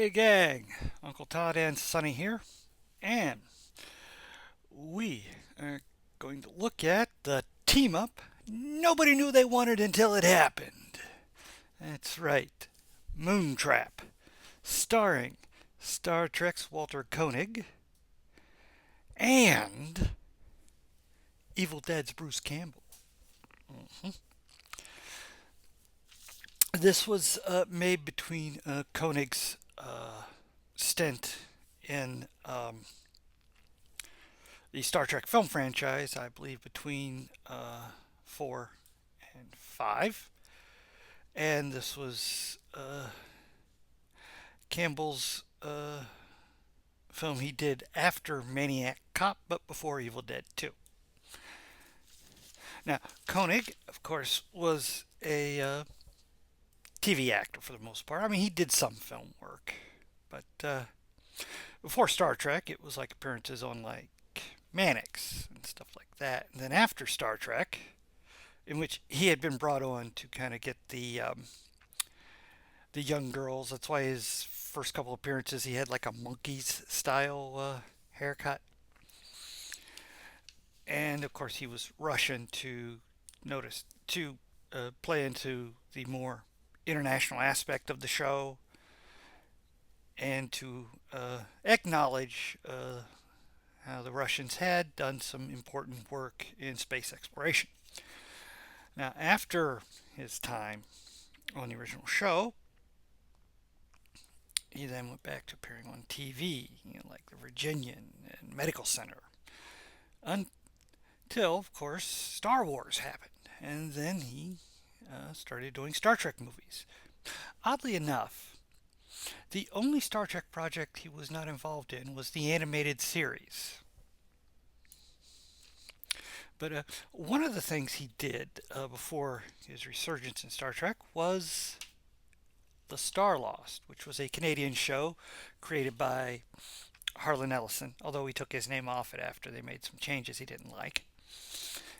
Hey gang, Uncle Todd and Sonny here, and we are going to look at the team up nobody knew they wanted until it happened. That's right, Moontrap, starring Star Trek's Walter Koenig and Evil Dead's Bruce Campbell. Mhm. This was made between Koenig's stint in the Star Trek film franchise, I believe between 4 and 5. And this was Campbell's film he did after Maniac Cop, but before Evil Dead 2. Now, Koenig, of course, was a TV actor for the most part. I mean, he did some film work, but before Star Trek, it was like appearances on like Mannix and stuff like that. And then after Star Trek, in which he had been brought on to kind of get the young girls. That's why his first couple appearances he had like a monkey's style haircut, and of course he was Russian to notice to play into the more international aspect of the show and to acknowledge how the Russians had done some important work in space exploration. Now, after his time on the original show, he then went back to appearing on TV, like the Virginian and Medical Center, until, of course, Star Wars happened, and then he started doing Star Trek movies. Oddly enough, the only Star Trek project he was not involved in was the animated series. But one of the things he did before his resurgence in Star Trek was The Star Lost, which was a Canadian show created by Harlan Ellison, although he took his name off it after they made some changes he didn't like,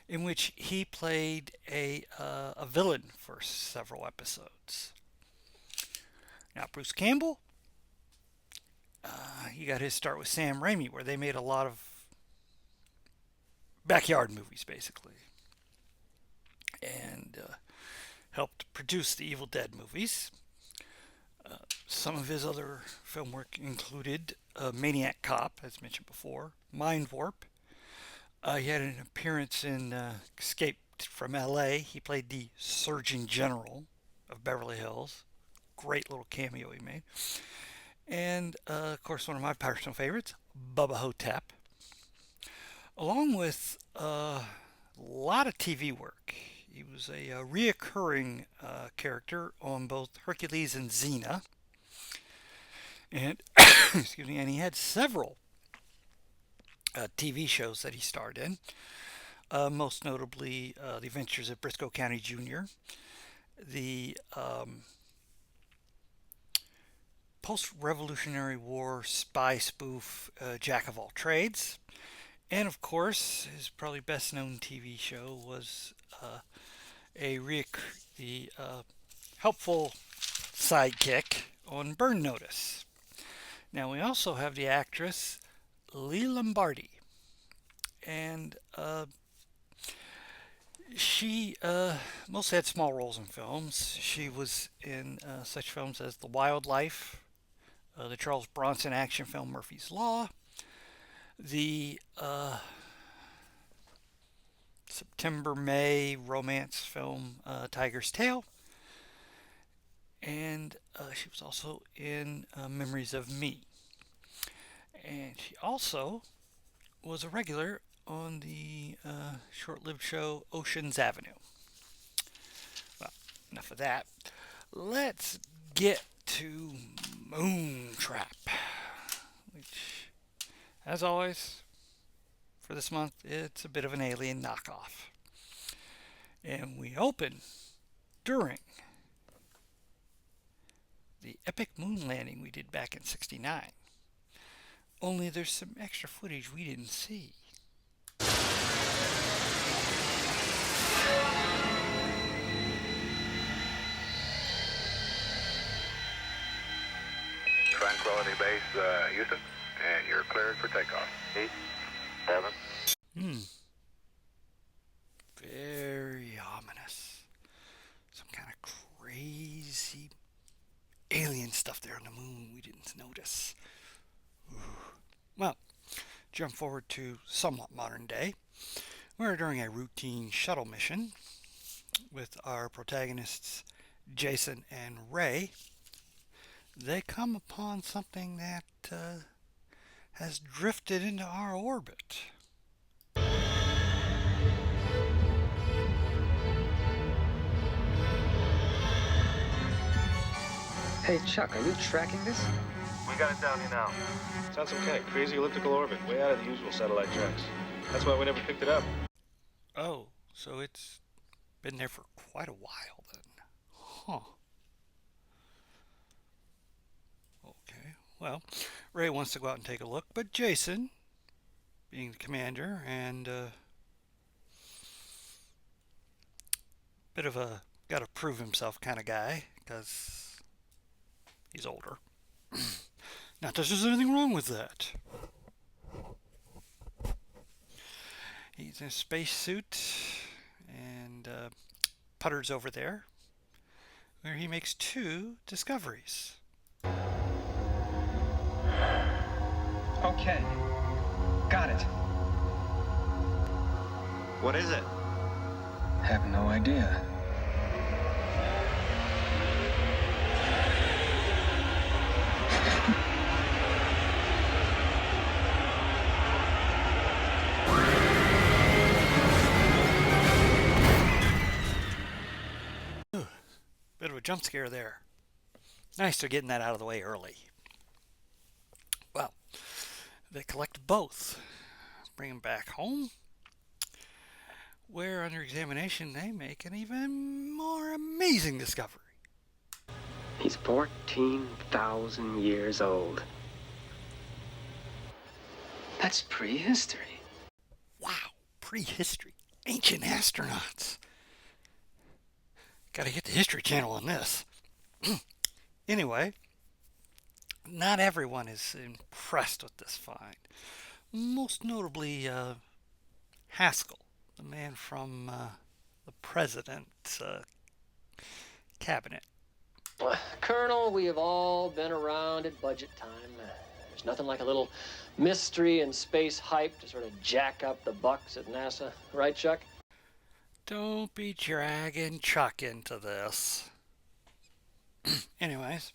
in which he played a villain for several episodes. Now, Bruce Campbell, he got his start with Sam Raimi, where they made a lot of backyard movies, basically, and helped produce the Evil Dead movies. Some of his other film work included Maniac Cop, as mentioned before, Mind Warp. He had an appearance in Escape from L.A. He played the Surgeon General of Beverly Hills. Great little cameo he made. And, of course, one of my personal favorites, Bubba Hotep. Along with a lot of TV work. He was a reoccurring character on both Hercules and Xena. And excuse me, and he had several TV shows that he starred in. Most notably, The Adventures of Briscoe County Jr., the post-Revolutionary War spy spoof Jack of All Trades, and of course, his probably best-known TV show was the helpful sidekick on Burn Notice. Now we also have the actress Lee Lombardi, and she mostly had small roles in films. She was in such films as The Wildlife, the Charles Bronson action film Murphy's Law, the September-May romance film Tiger's Tail, and she was also in Memories of Me. And she also was a regular on the short-lived show Ocean's Avenue. Well, enough of that. Let's get to Moontrap, which, as always, for this month, it's a bit of an alien knockoff. And we open during the epic moon landing we did back in '69. Only there's some extra footage we didn't see. Tranquility Base, Houston, and you're cleared for takeoff. 8, 7. Very ominous. Some kind of crazy alien stuff there on the moon we didn't notice. Ooh. Well, jump forward to somewhat modern day. We're during a routine shuttle mission with our protagonists Jason and Ray. They come upon something that has drifted into our orbit. Hey, Chuck, are you tracking this? We got it down here now. It's on some kind of crazy elliptical orbit, way out of the usual satellite tracks. That's why we never picked it up. Oh, so it's been there for quite a while then. Huh. Okay, well, Ray wants to go out and take a look, but Jason, being the commander and bit of a gotta prove himself kind of guy, because he's older. Not that there's anything wrong with that. He's in a spacesuit and putters over there, where he makes 2 discoveries. Okay. Got it. What is it? Have no idea. Bit of a jump scare there. Nice, they're getting that out of the way early. Well, they collect both, bring them back home, where under examination they make an even more amazing discovery. He's 14,000 years old. That's prehistory. Wow, prehistory, ancient astronauts. Gotta get the History Channel on this. Anyway, not everyone is impressed with this find. Most notably, Haskell, the man from the president's cabinet. Colonel, we have all been around at budget time. There's nothing like a little mystery and space hype to sort of jack up the bucks at NASA. Right, Chuck? Don't be dragging Chuck into this. Anyways,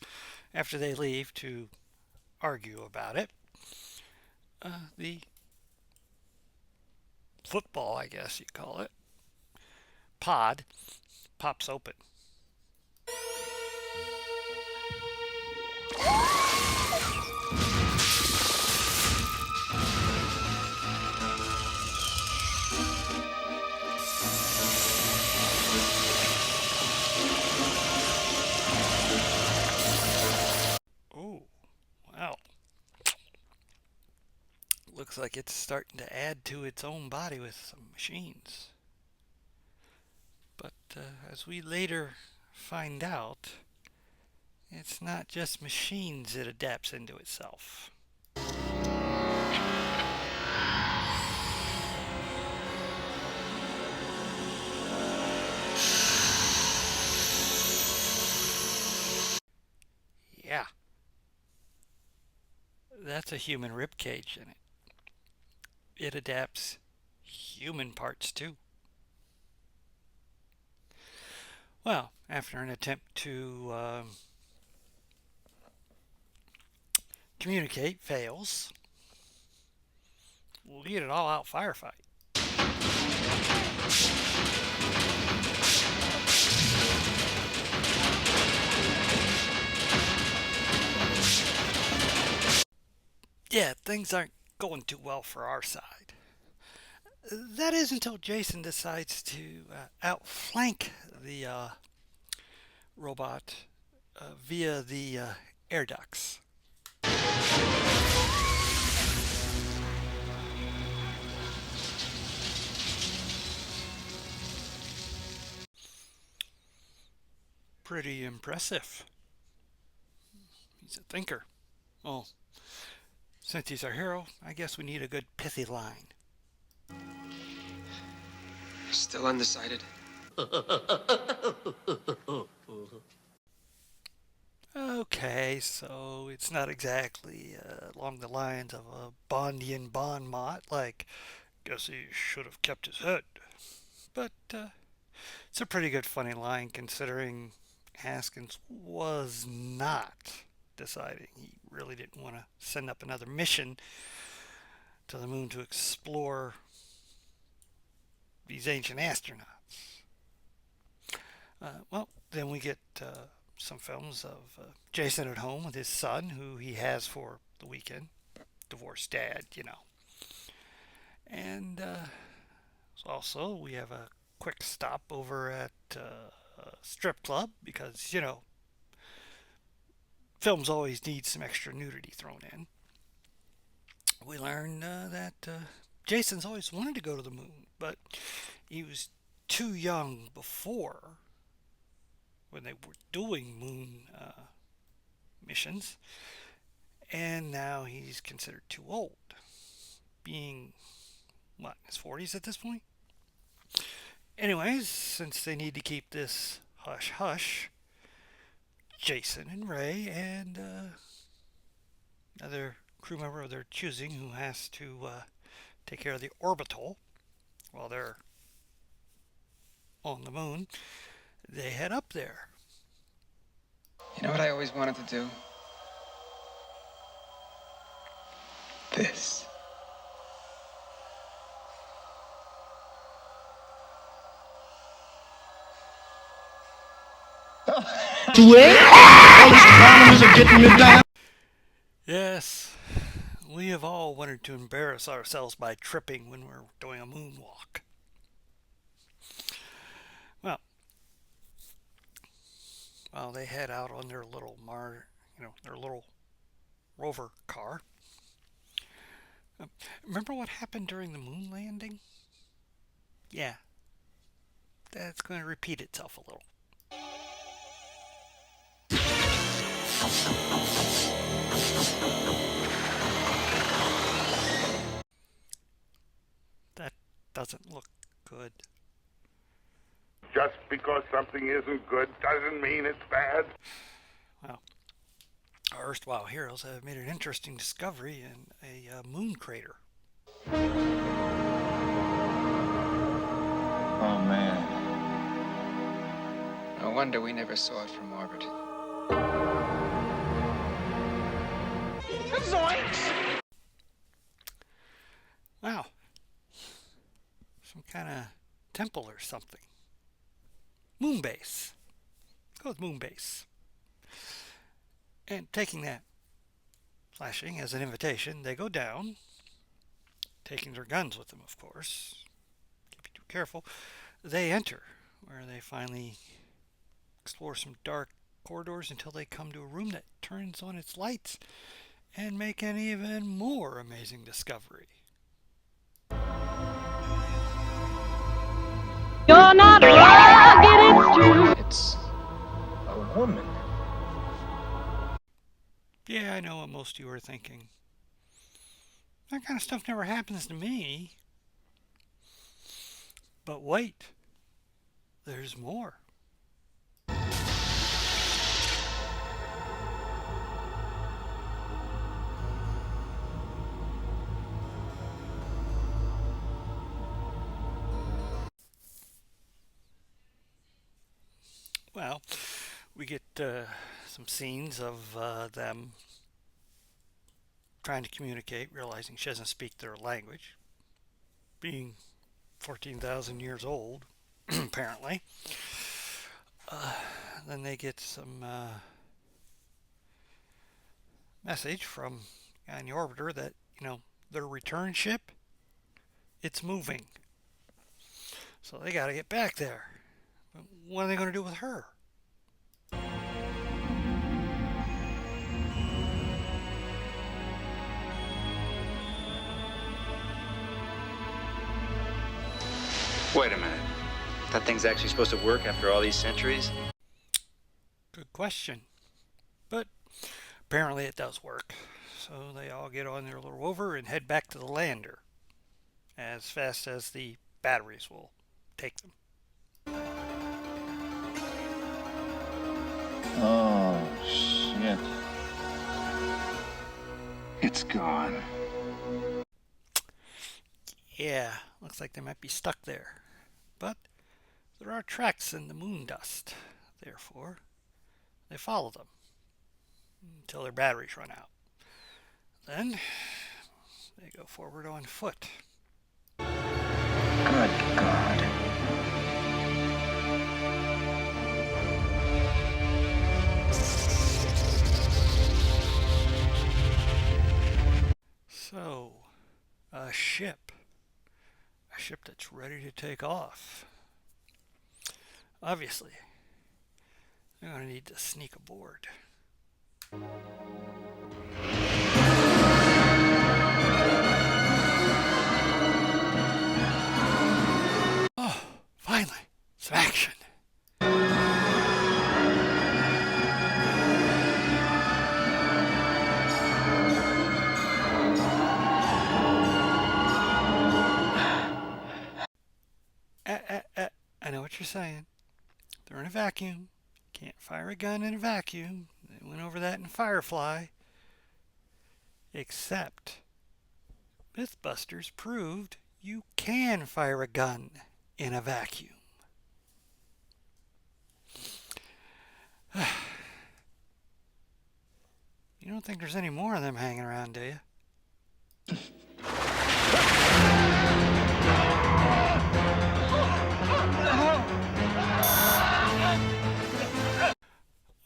after they leave to argue about it, the football, I guess you call it, pod pops open. Oh, wow. Looks like it's starting to add to its own body with some machines. But as we later find out, it's not just machines it adapts into itself. Yeah. That's a human rib cage in it. It adapts human parts too. Well, after an attempt to communicate fails, we'll get an all-out firefight. Yeah, things aren't going too well for our side. That is until Jason decides to outflank the robot via the air ducts. Pretty impressive. He's a thinker. Well, since he's our hero, I guess we need a good pithy line. Still undecided? Okay, so it's not exactly along the lines of a Bondian bon mot, like, guess he should have kept his head. But it's a pretty good funny line considering Haskins was not deciding. He really didn't want to send up another mission to the moon to explore these ancient astronauts. Well, then we get some films of Jason at home with his son, who he has for the weekend. Divorced dad, you know. And also, we have a quick stop over at a strip club because, you know, films always need some extra nudity thrown in. We learn that Jason's always wanted to go to the moon, but he was too young before when they were doing moon missions, and now he's considered too old, being, what, in his 40s at this point? Anyways, since they need to keep this hush-hush, Jason and Ray and another crew member of their choosing who has to take care of the orbital while they're on the moon, they head up there. You know what I always wanted to do? This. Yes, we have all wanted to embarrass ourselves by tripping when we're doing a moonwalk. Well, while they head out on their little their little rover car. Remember what happened during the moon landing? Yeah, that's going to repeat itself a little. That doesn't look good. Just because something isn't good doesn't mean it's bad. Well, our erstwhile heroes have made an interesting discovery in a moon crater. Oh, man. No wonder we never saw it from orbit. Wow. Some kind of temple or something. Moon base. Let's go with moon base. And taking that flashing as an invitation, they go down, taking their guns with them, of course. Can't be too careful. They enter, where they finally explore some dark corridors until they come to a room that turns on its lights and make an even more amazing discovery. You're not rugged, it's true. It's a woman. Yeah, I know what most of you are thinking. That kind of stuff never happens to me. But wait, there's more. Well, we get some scenes of them trying to communicate, realizing she doesn't speak their language, being 14,000 years old, apparently. Then they get some message from the guy in the orbiter that, their return ship, it's moving. So they got to get back there. But what are they going to do with her? Wait a minute. That thing's actually supposed to work after all these centuries? Good question. But Apparently it does work. So they all get on their little rover and head back to the lander as fast as the batteries will take them. Oh, shit. It's gone. Yeah, looks like they might be stuck there. But there are tracks in the moon dust. Therefore, they follow them until their batteries run out. Then they go forward on foot. Good God. So, a ship. A ship that's ready to take off. Obviously, they're going to need to sneak aboard. Oh, finally, some action. I know what you're saying. They're in a vacuum. Can't fire a gun in a vacuum. They went over that in Firefly. Except, Mythbusters proved you can fire a gun in a vacuum. You don't think there's any more of them hanging around, do you?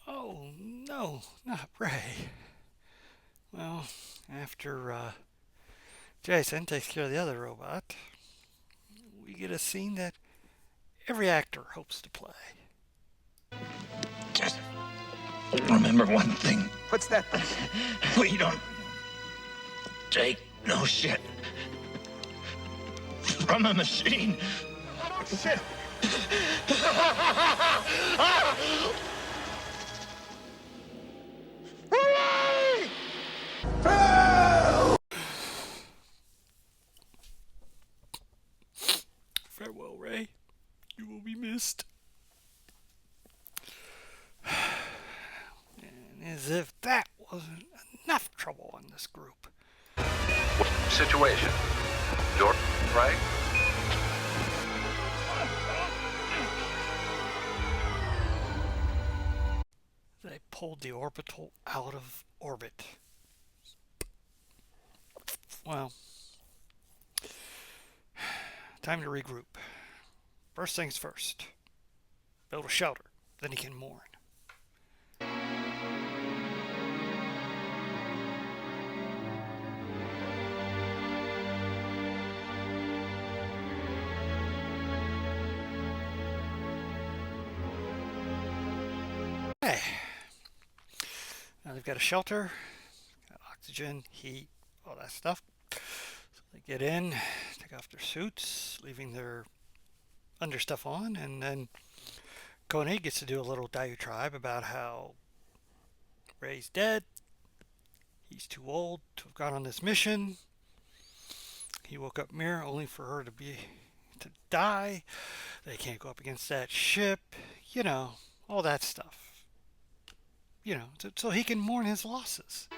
Oh, no, not Ray. Well, after Jason takes care of the other robot, we get a scene that every actor hopes to play. Just remember one thing. What's that? We don't take no shit from a machine. Oh, shit. Farewell, Ray. You will be missed. And as if that wasn't enough trouble on this group. Situation. Door right? They pulled the orbital out of orbit. Well, time to regroup. First things first. Build a shelter. Then he can mourn. Okay. Now they've got a shelter, got oxygen, heat, all that stuff. So they get in, take off their suits, leaving their understuff on, and then Koenig gets to do a little diatribe about how Ray's dead. He's too old to have gone on this mission. He woke up Mira only for her to die. They can't go up against that ship. You know, all that stuff. You know, so he can mourn his losses.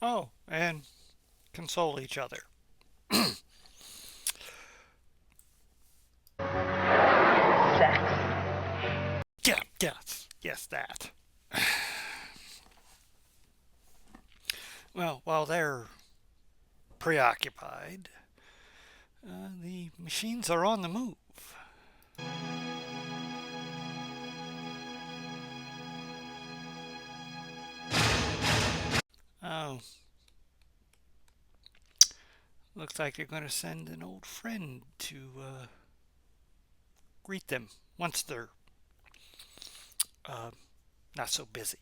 Oh, and console each other. Yes, that. Well, while they're preoccupied, the machines are on the move. Oh. Looks like they're going to send an old friend to greet them once they're not so busy.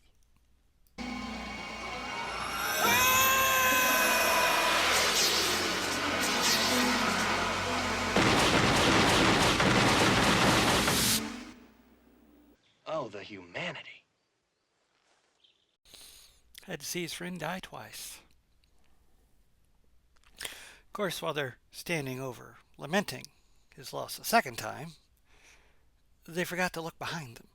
Oh, the humanity. Had to see his friend die twice. Of course, while they're standing over lamenting his loss a second time, they forgot to look behind them.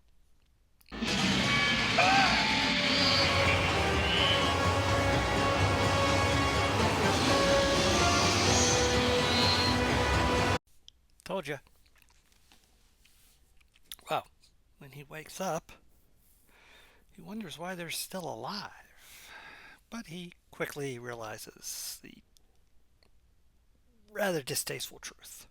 Told you. Well, when he wakes up, he wonders why they're still alive. But he quickly realizes the rather distasteful truth.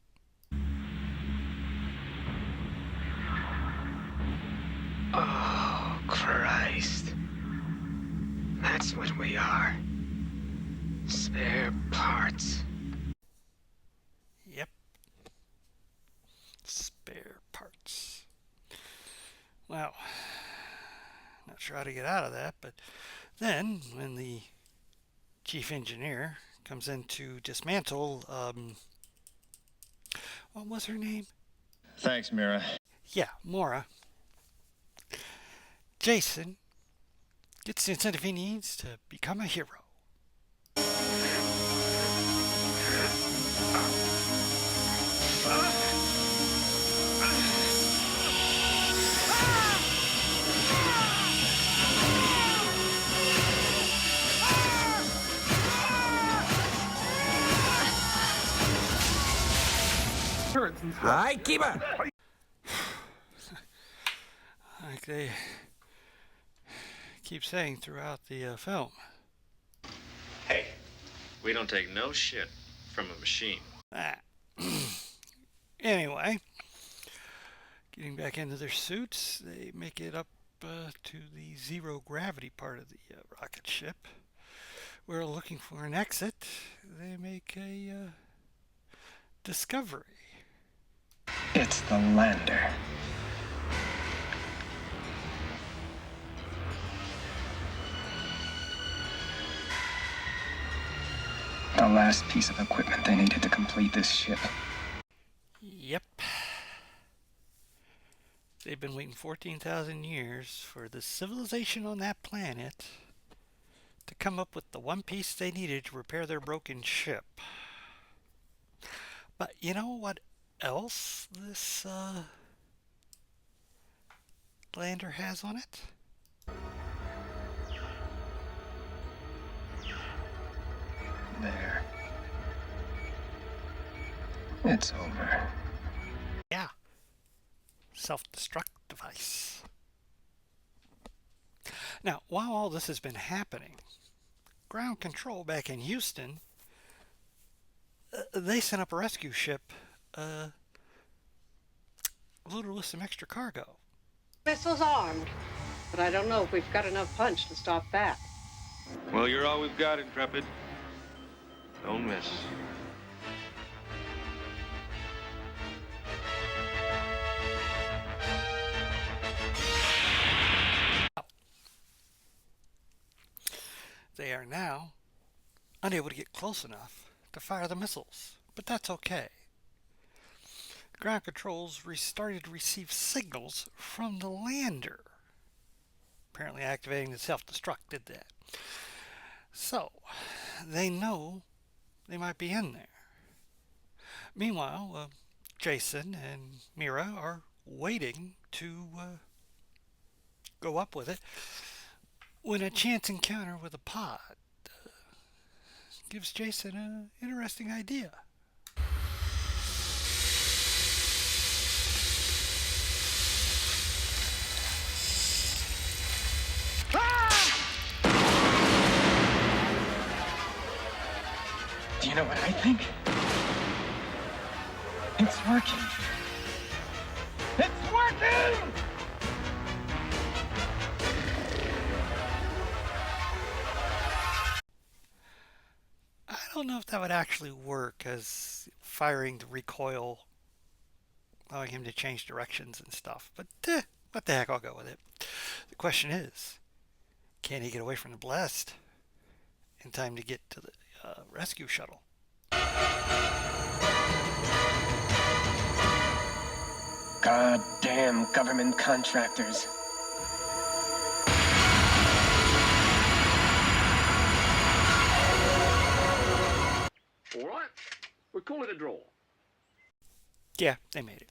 Oh, Christ. That's what we are. Spare parts. Yep. Spare parts. Well, not sure how to get out of that, but then when the chief engineer comes in to dismantle, what was her name? Thanks, Mira. Yeah, Mora. Jason gets the incentive he needs to become a hero. Hi, keep it. Like they keep saying throughout the film. Hey, we don't take no shit from a machine. Ah. Anyway, getting back into their suits, they make it up to the zero gravity part of the rocket ship. Where looking for an exit, they make a discovery. It's the lander. The last piece of equipment they needed to complete this ship. Yep. They've been waiting 14,000 years for the civilization on that planet to come up with the one piece they needed to repair their broken ship. But you know what else this lander has on it? There. It's over. Yeah. Self-destruct device. Now, while all this has been happening, ground control back in Houston, they sent up a rescue ship loaded with some extra cargo. Vessel's armed, but I don't know if we've got enough punch to stop that. Well, you're all we've got, Intrepid. Don't miss. They are now unable to get close enough to fire the missiles, but that's okay. Ground controls started to receive signals from the lander. Apparently activating the self-destruct did that. So, they know they might be in there. Meanwhile, Jason and Mira are waiting to go up with it when a chance encounter with a pod gives Jason an interesting idea. Do you know what I think? It's working. It's working! I don't know if that would actually work, as firing the recoil, allowing him to change directions and stuff. But what the heck, I'll go with it. The question is, can he get away from the blast in time to get to the rescue shuttle? Goddamn government contractors. We'll call it a draw. Yeah, they made it.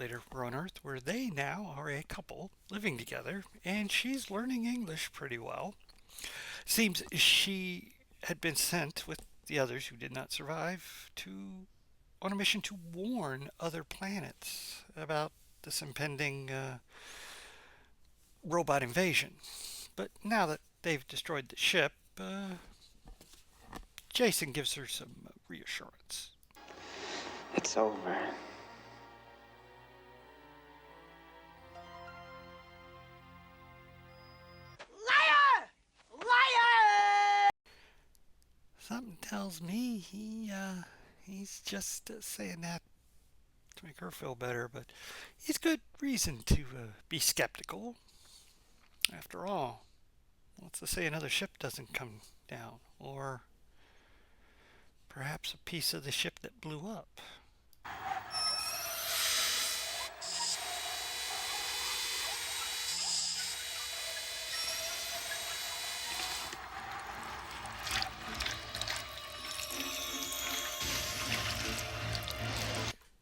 Later, we're on Earth, where they now are a couple living together, and she's learning English pretty well. Seems she had been sent with the others who did not survive on a mission to warn other planets about this impending robot invasion. But now that they've destroyed the ship, Jason gives her some reassurance. It's over. Something tells me he's just saying that to make her feel better, but he's good reason to be skeptical. After all, what's to say another ship doesn't come down, or perhaps a piece of the ship that blew up?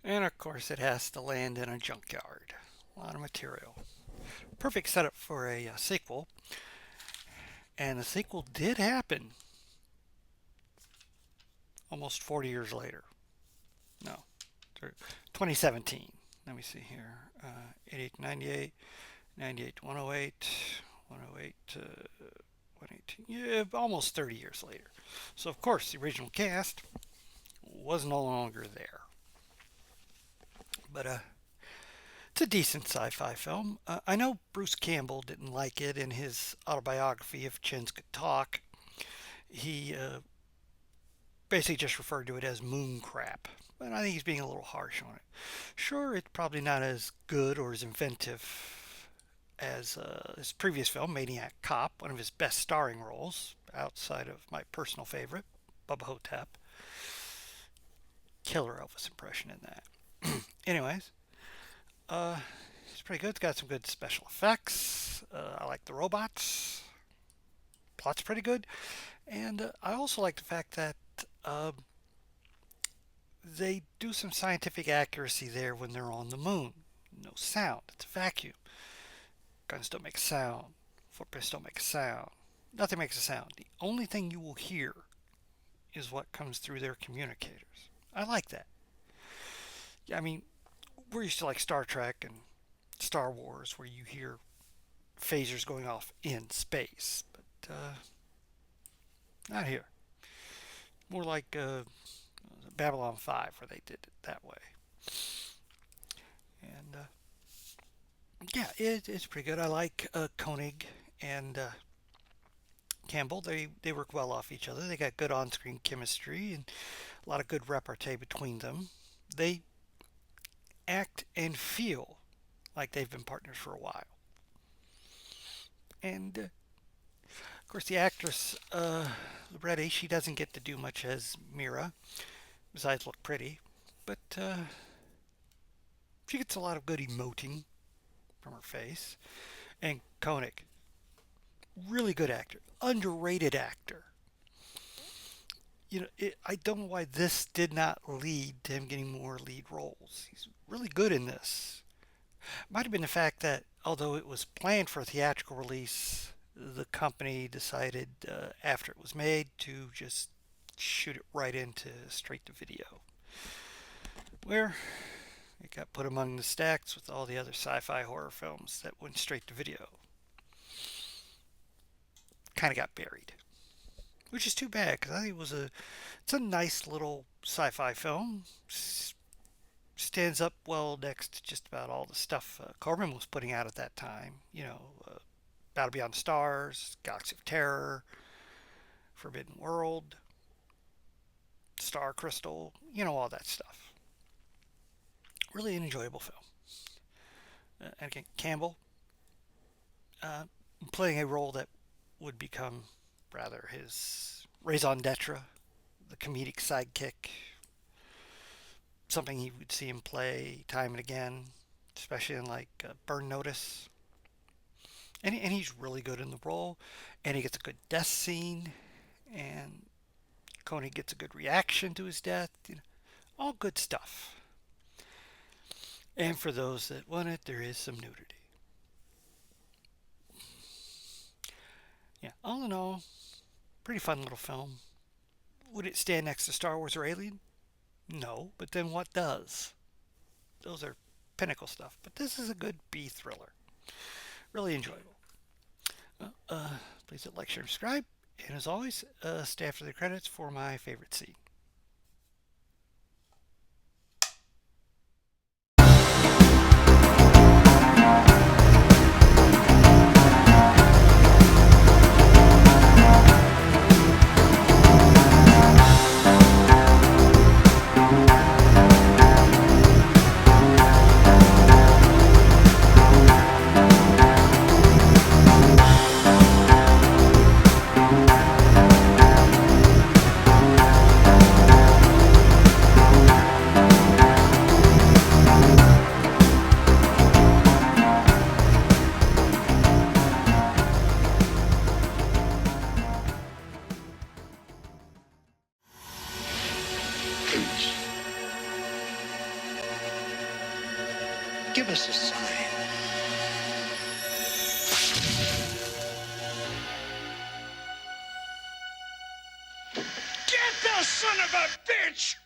And of course it has to land in a junkyard. A lot of material. Perfect setup for a sequel. And the sequel did happen almost 40 years later. No, 2017. Let me see here. 88 to 98, 98 to 108, 108 to 118. Yeah, almost 30 years later. So of course the original cast was no longer there. But it's a decent sci-fi film. I know Bruce Campbell didn't like it in his autobiography, If Chins Could Talk. He basically just referred to it as Moontrap. But I think he's being a little harsh on it. Sure, it's probably not as good or as inventive as his previous film, Maniac Cop, one of his best starring roles, outside of my personal favorite, Bubba Hotep. Killer Elvis impression in that. Anyways, it's pretty good. It's got some good special effects. I like the robots. Plot's pretty good. And I also like the fact that they do some scientific accuracy there when they're on the moon. No sound. It's a vacuum. Guns don't make a sound. Footprints don't make a sound. Nothing makes a sound. The only thing you will hear is what comes through their communicators. I like that. Yeah, I mean, we're used to like Star Trek and Star Wars where you hear phasers going off in space, but not here. More like Babylon 5 where they did it that way. And yeah, it's pretty good. I like Koenig and Campbell. They work well off each other. They got good on-screen chemistry and a lot of good repartee between them. They act and feel like they've been partners for a while. And of course the actress Reddy, she doesn't get to do much as Mira besides look pretty, but she gets a lot of good emoting from her face. And Koenig, really good actor, underrated actor. You know, I don't know why this did not lead to him getting more lead roles. He's really good in this. Might have been the fact that although it was planned for a theatrical release, the company decided after it was made to just shoot it right into straight to video, where it got put among the stacks with all the other sci-fi horror films that went straight to video. Kind of got buried, which is too bad because I think it's a nice little sci-fi film. Stands up well next to just about all the stuff Corman was putting out at that time. You know, Battle Beyond the Stars, Galaxy of Terror, Forbidden World, Star Crystal, you know, all that stuff. Really an enjoyable film. And again, Campbell playing a role that would become rather his raison d'etre, the comedic sidekick, something he would see him play time and again, especially in like Burn Notice. And he's really good in the role, and he gets a good death scene, and Koenig gets a good reaction to his death. All good stuff. And for those that want it, there is some nudity. Yeah, all in all, pretty fun little film. Would it stand next to Star Wars or Alien? No, but then what does? Those are pinnacle stuff. But this is a good B thriller. Really enjoyable. Please hit like, share, and subscribe. And as always, stay after the credits for my favorite scene. Give us a sign. Get the son of a bitch!